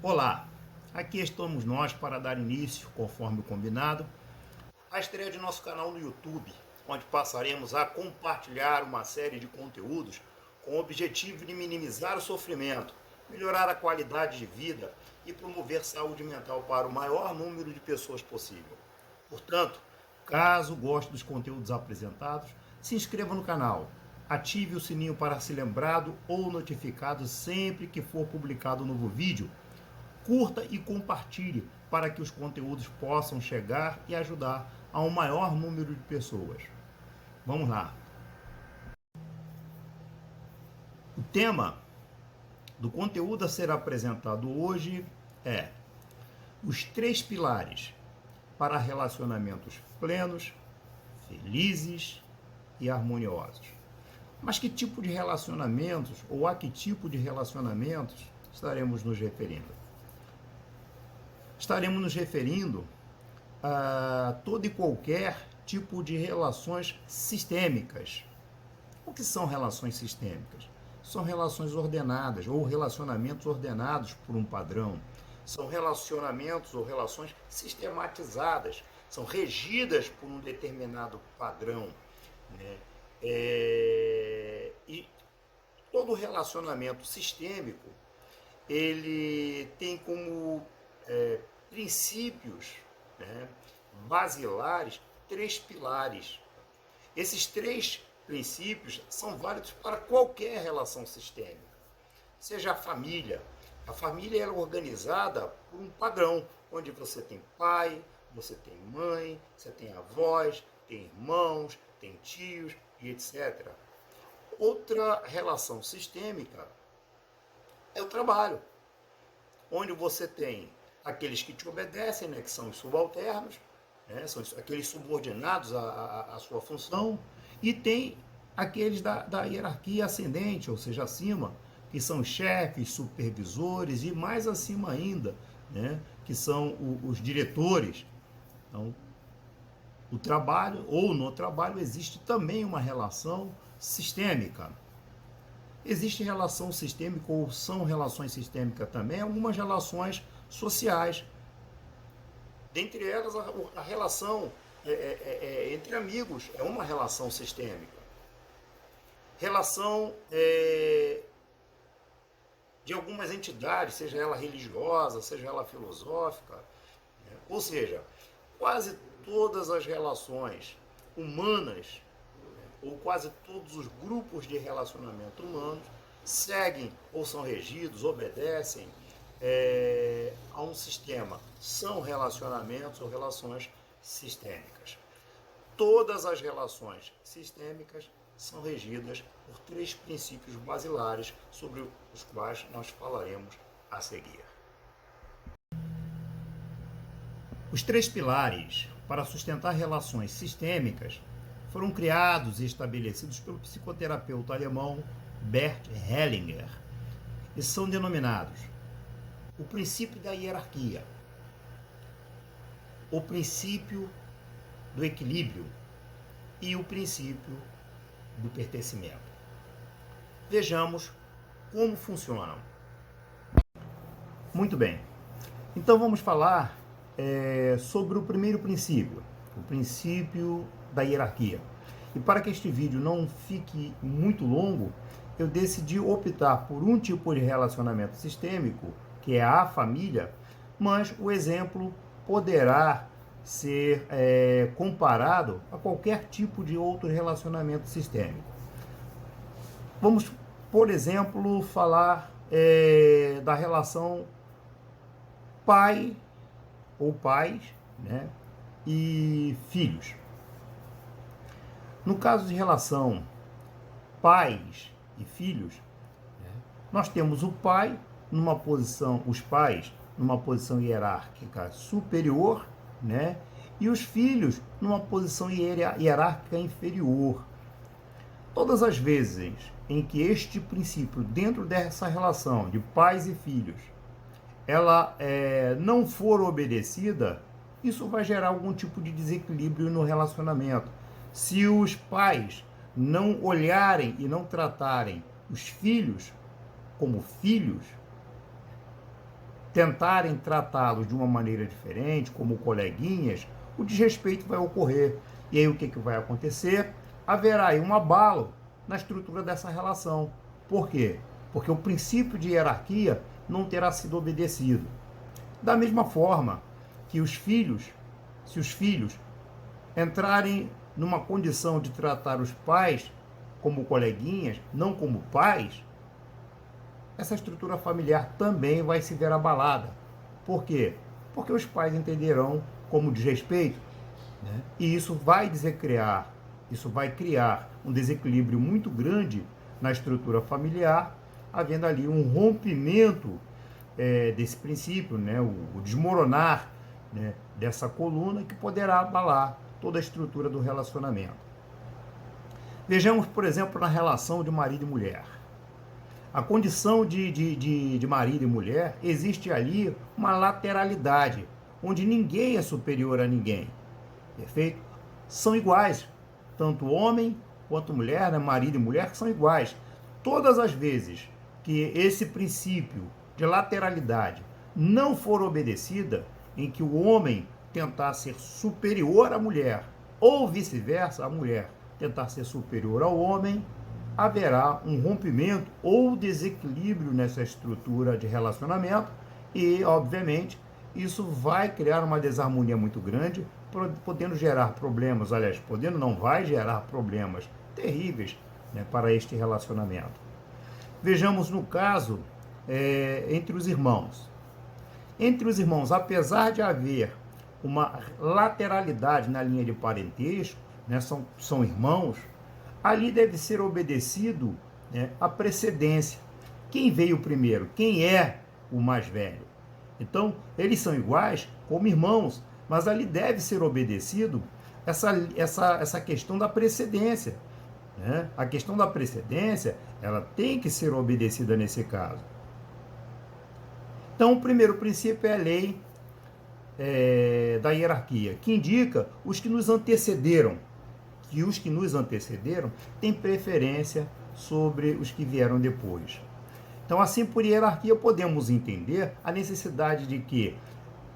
Olá, aqui estamos nós para dar início, conforme o combinado, à estreia de nosso canal no YouTube, onde passaremos a compartilhar uma série de conteúdos com o objetivo de minimizar o sofrimento, melhorar a qualidade de vida e promover saúde mental para o maior número de pessoas possível. Portanto, caso goste dos conteúdos apresentados, se inscreva no canal, ative o sininho para ser lembrado ou notificado sempre que for publicado um novo vídeo. Curta e compartilhe para que os conteúdos possam chegar e ajudar a um maior número de pessoas. Vamos lá. O tema do conteúdo a ser apresentado hoje é os 3 pilares para relacionamentos plenos, felizes e harmoniosos. Mas que tipo de relacionamentos ou a que tipo de relacionamentos estaremos nos referindo? Estaremos nos referindo a todo e qualquer tipo de relações sistêmicas. O que são relações sistêmicas? São relações ordenadas ou relacionamentos ordenados por um padrão. São relacionamentos ou relações sistematizadas, são regidas por um determinado padrão, né? E todo relacionamento sistêmico, ele tem como princípios, né, basilares, 3 pilares. Esses 3 princípios são válidos para qualquer relação sistêmica. Seja a família é organizada por um padrão, onde você tem pai, você tem mãe, você tem avós, tem irmãos, tem tios e etc. Outra relação sistêmica é o trabalho, onde você tem aqueles que te obedecem, né, que são os subalternos, né, são aqueles subordinados à sua função, e tem aqueles da hierarquia ascendente, ou seja, acima, que são chefes, supervisores e mais acima ainda, né, que são os diretores. Então, o trabalho, ou no trabalho, existe também uma relação sistêmica. Existe relação sistêmica, ou são relações sistêmicas também, algumas relações sociais. Dentre elas, a relação entre amigos é uma relação sistêmica. Relação de algumas entidades, seja ela religiosa, seja ela filosófica, né? Ou seja, quase todas as relações humanas, ou quase todos os grupos de relacionamento humanos, seguem ou são regidos, obedecem a um sistema. São relacionamentos ou relações sistêmicas. Todas as relações sistêmicas são regidas por 3 princípios basilares sobre os quais nós falaremos a seguir. Os 3 pilares para sustentar relações sistêmicas foram criados e estabelecidos pelo psicoterapeuta alemão Bert Hellinger e são denominados o princípio da hierarquia, o princípio do equilíbrio e o princípio do pertencimento. Vejamos como funcionam. Muito bem, então vamos falar sobre o primeiro princípio, o princípio da hierarquia. E para que este vídeo não fique muito longo, eu decidi optar por um tipo de relacionamento sistêmico, que é a família, mas o exemplo poderá ser comparado a qualquer tipo de outro relacionamento sistêmico. Vamos, por exemplo, falar da relação pai ou pais, né, e filhos. No caso de relação pais e filhos, né, nós temos o pai numa posição, os pais numa posição hierárquica superior, né, e os filhos numa posição hierárquica inferior. Todas as vezes em que este princípio, dentro dessa relação de pais e filhos, ela não for obedecida, isso vai gerar algum tipo de desequilíbrio no relacionamento. Se os pais não olharem e não tratarem os filhos como filhos, tentarem tratá-los de uma maneira diferente, como coleguinhas, o desrespeito vai ocorrer. E aí o que vai acontecer? Haverá aí um abalo na estrutura dessa relação. Por quê? Porque o princípio de hierarquia não terá sido obedecido. Da mesma forma que os filhos, se os filhos entrarem numa condição de tratar os pais como coleguinhas, não como pais, essa estrutura familiar também vai se ver abalada. Por quê? Porque os pais entenderão como desrespeito, né? E isso vai criar um desequilíbrio muito grande na estrutura familiar, havendo ali um rompimento desse princípio, né? o desmoronar, né, dessa coluna que poderá abalar toda a estrutura do relacionamento. Vejamos, por exemplo, na relação de marido e mulher. A condição de marido e mulher, existe ali uma lateralidade, onde ninguém é superior a ninguém. Perfeito? São iguais. Tanto homem quanto mulher, né? Marido e mulher, são iguais. Todas as vezes que esse princípio de lateralidade não for obedecida, em que o homem tentar ser superior à mulher, ou vice-versa, a mulher tentar ser superior ao homem, haverá um rompimento ou desequilíbrio nessa estrutura de relacionamento e, obviamente, isso vai criar uma desarmonia muito grande, podendo gerar problemas, aliás, podendo não vai gerar problemas terríveis, né, para este relacionamento. Vejamos no caso entre os irmãos. Entre os irmãos, apesar de haver uma lateralidade na linha de parentesco, né, são irmãos, ali deve ser obedecido, né, a precedência. Quem veio primeiro? Quem é o mais velho? Então, eles são iguais como irmãos, mas ali deve ser obedecido essa questão da precedência, né? A questão da precedência, ela tem que ser obedecida nesse caso. Então, o primeiro princípio é a lei da hierarquia, que indica os que nos antecederam, que os que nos antecederam têm preferência sobre os que vieram depois. Então, assim, por hierarquia, podemos entender a necessidade de que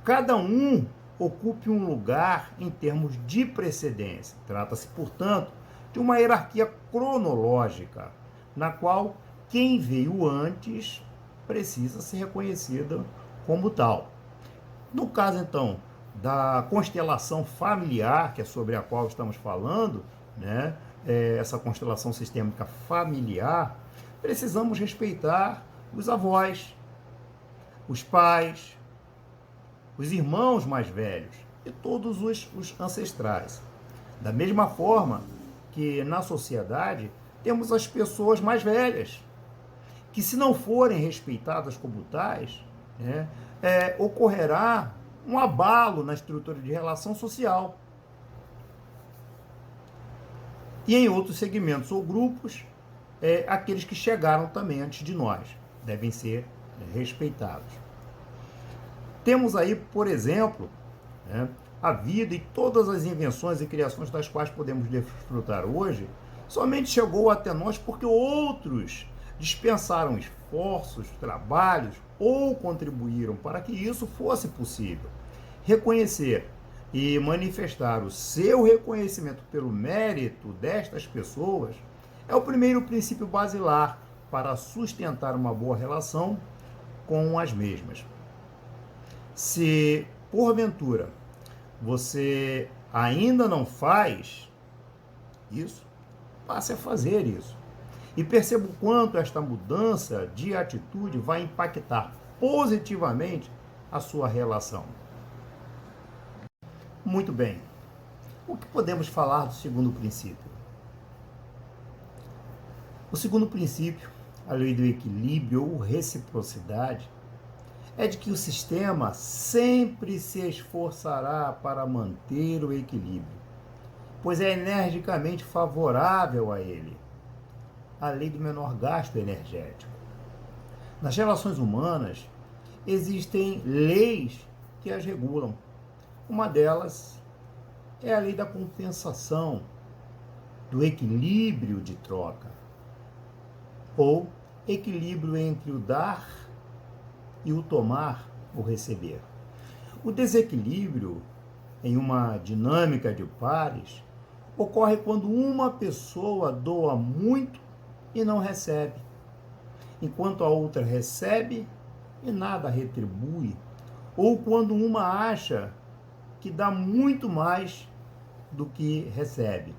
cada um ocupe um lugar em termos de precedência. Trata-se, portanto, de uma hierarquia cronológica, na qual quem veio antes precisa ser reconhecido como tal. No caso, então, da constelação familiar, que é sobre a qual estamos falando, né, essa constelação sistêmica familiar, precisamos respeitar os avós, os pais, os irmãos mais velhos e todos os ancestrais. Da mesma forma que na sociedade temos as pessoas mais velhas, que se não forem respeitadas como tais, né, ocorrerá um abalo na estrutura de relação social. E em outros segmentos ou grupos, aqueles que chegaram também antes de nós devem ser respeitados. Temos aí, por exemplo, né, a vida e todas as invenções e criações das quais podemos desfrutar hoje, somente chegou até nós porque outros dispensaram esforços, trabalhos ou contribuíram para que isso fosse possível. Reconhecer e manifestar o seu reconhecimento pelo mérito destas pessoas é o primeiro princípio basilar para sustentar uma boa relação com as mesmas. Se, porventura, você ainda não faz isso, passe a fazer isso. E perceba o quanto esta mudança de atitude vai impactar positivamente a sua relação. Muito bem. O que podemos falar do segundo princípio? O segundo princípio, a lei do equilíbrio ou reciprocidade, é de que o sistema sempre se esforçará para manter o equilíbrio, pois é energicamente favorável a ele. A lei do menor gasto energético. Nas relações humanas, existem leis que as regulam. Uma delas é a lei da compensação, do equilíbrio de troca, ou equilíbrio entre o dar e o tomar o receber. O desequilíbrio em uma dinâmica de pares ocorre quando uma pessoa doa muito e não recebe, enquanto a outra recebe e nada retribui, ou quando uma acha que dá muito mais do que recebe.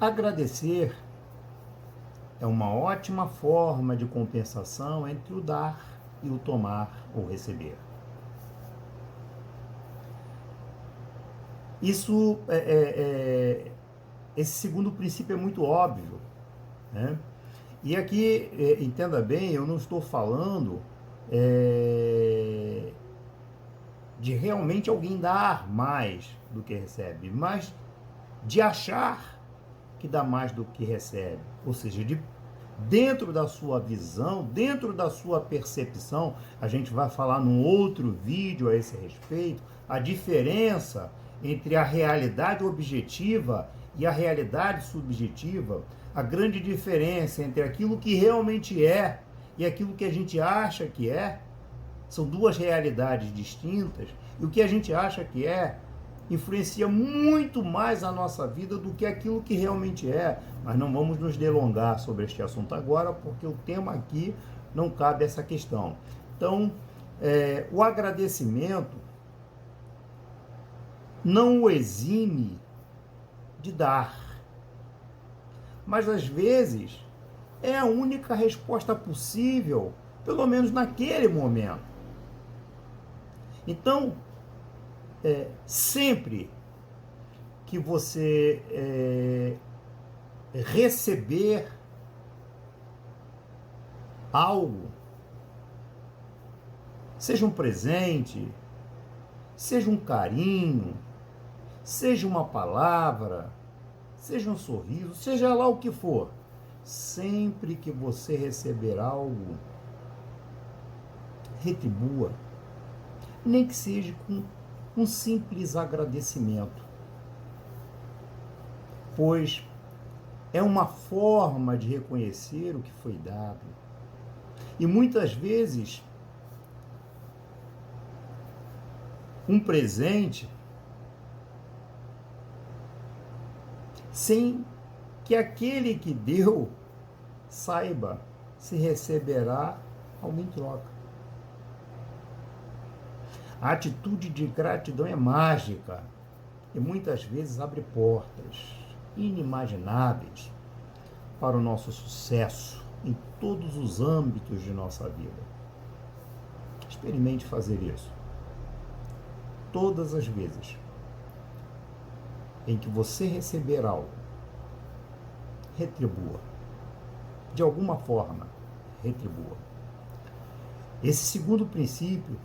Agradecer é uma ótima forma de compensação entre o dar e o tomar ou receber. Esse segundo princípio é muito óbvio, né? E aqui, entenda bem, eu não estou falando de realmente alguém dar mais do que recebe, mas de achar que dá mais do que recebe, ou seja, dentro da sua visão, dentro da sua percepção. A gente vai falar num outro vídeo a esse respeito, a diferença entre a realidade objetiva e a realidade subjetiva, a grande diferença entre aquilo que realmente é e aquilo que a gente acha que é. São duas realidades distintas, e o que a gente acha que é influencia muito mais a nossa vida do que aquilo que realmente é. Mas não vamos nos delongar sobre este assunto agora, porque o tema aqui não cabe essa questão. Então, o agradecimento não o exime de dar, mas às vezes é a única resposta possível, pelo menos naquele momento. Então, sempre que você receber algo, seja um presente, seja um carinho, seja uma palavra, seja um sorriso, seja lá o que for, sempre que você receber algo, retribua, nem que seja com um simples agradecimento, pois é uma forma de reconhecer o que foi dado. E muitas vezes, um presente, sem que aquele que deu saiba se receberá algo em troca. A atitude de gratidão é mágica e muitas vezes abre portas inimagináveis para o nosso sucesso em todos os âmbitos de nossa vida. Experimente fazer isso. Todas as vezes em que você receber algo, retribua. De alguma forma, retribua. Esse segundo princípio,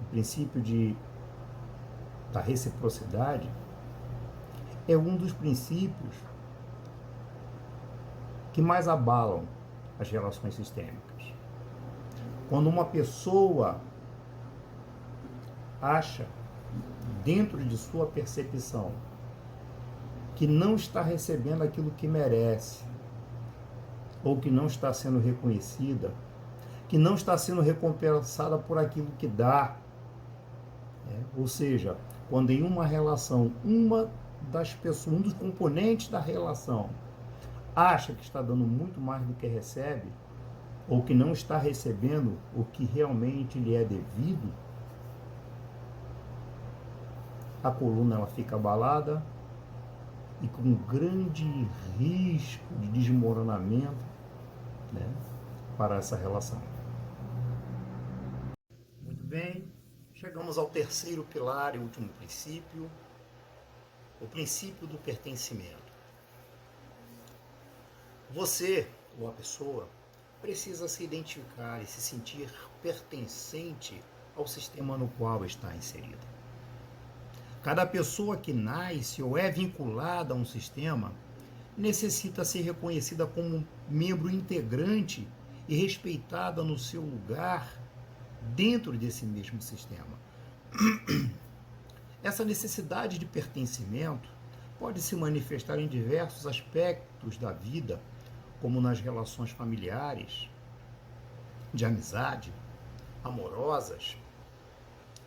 o princípio da reciprocidade, é um dos princípios que mais abalam as relações sistêmicas. Quando uma pessoa acha, dentro de sua percepção, que não está recebendo aquilo que merece, ou que não está sendo reconhecida, que não está sendo recompensada por aquilo que dá. Ou seja, quando em uma relação, uma das pessoas, um dos componentes da relação, acha que está dando muito mais do que recebe, ou que não está recebendo o que realmente lhe é devido, a coluna ela fica abalada e com um grande risco de desmoronamento, né, para essa relação. Muito bem, chegamos ao terceiro pilar e último princípio, o princípio do pertencimento. Você, ou a pessoa, precisa se identificar e se sentir pertencente ao sistema no qual está inserida. Cada pessoa que nasce ou é vinculada a um sistema necessita ser reconhecida como um membro integrante e respeitada no seu lugar dentro desse mesmo sistema. Essa necessidade de pertencimento pode se manifestar em diversos aspectos da vida, como nas relações familiares, de amizade, amorosas,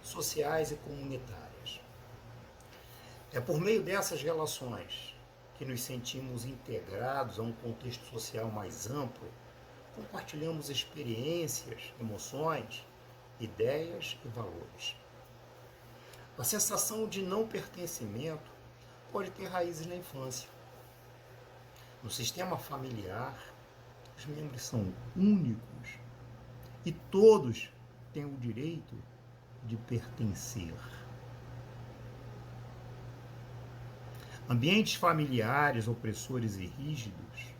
sociais e comunitárias. É por meio dessas relações que nos sentimos integrados a um contexto social mais amplo, compartilhamos experiências, emoções, ideias e valores. A sensação de não pertencimento pode ter raízes na infância. No sistema familiar, os membros são únicos e todos têm o direito de pertencer. Ambientes familiares opressores e rígidos,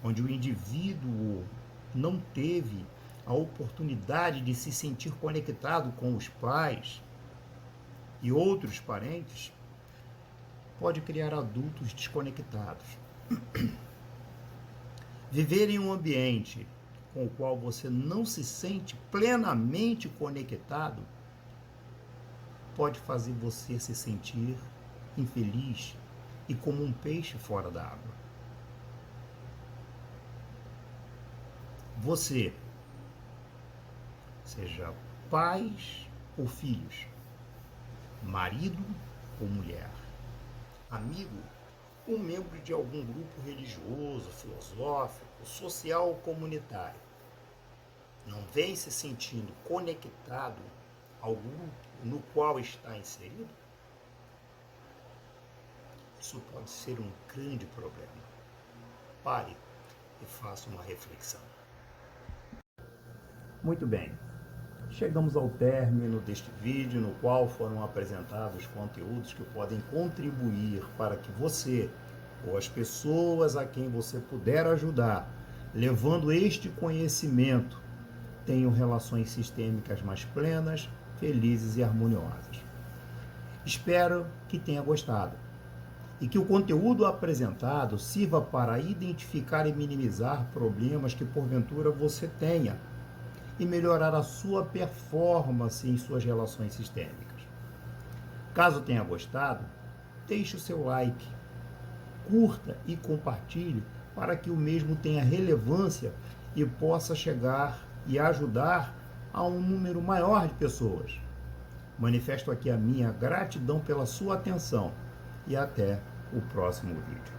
onde o indivíduo não teve a oportunidade de se sentir conectado com os pais e outros parentes, pode criar adultos desconectados. Viver em um ambiente com o qual você não se sente plenamente conectado pode fazer você se sentir infeliz e como um peixe fora da água. Você, seja pais ou filhos, marido ou mulher, amigo ou membro de algum grupo religioso, filosófico, social ou comunitário, não vem se sentindo conectado ao grupo no qual está inserido? Isso pode ser um grande problema. Pare e faça uma reflexão. Muito bem, chegamos ao término deste vídeo no qual foram apresentados conteúdos que podem contribuir para que você ou as pessoas a quem você puder ajudar, levando este conhecimento, tenham relações sistêmicas mais plenas, felizes e harmoniosas. Espero que tenha gostado e que o conteúdo apresentado sirva para identificar e minimizar problemas que porventura você tenha e melhorar a sua performance em suas relações sistêmicas. Caso tenha gostado, deixe o seu like, curta e compartilhe para que o mesmo tenha relevância e possa chegar e ajudar a um número maior de pessoas. Manifesto aqui a minha gratidão pela sua atenção e até o próximo vídeo.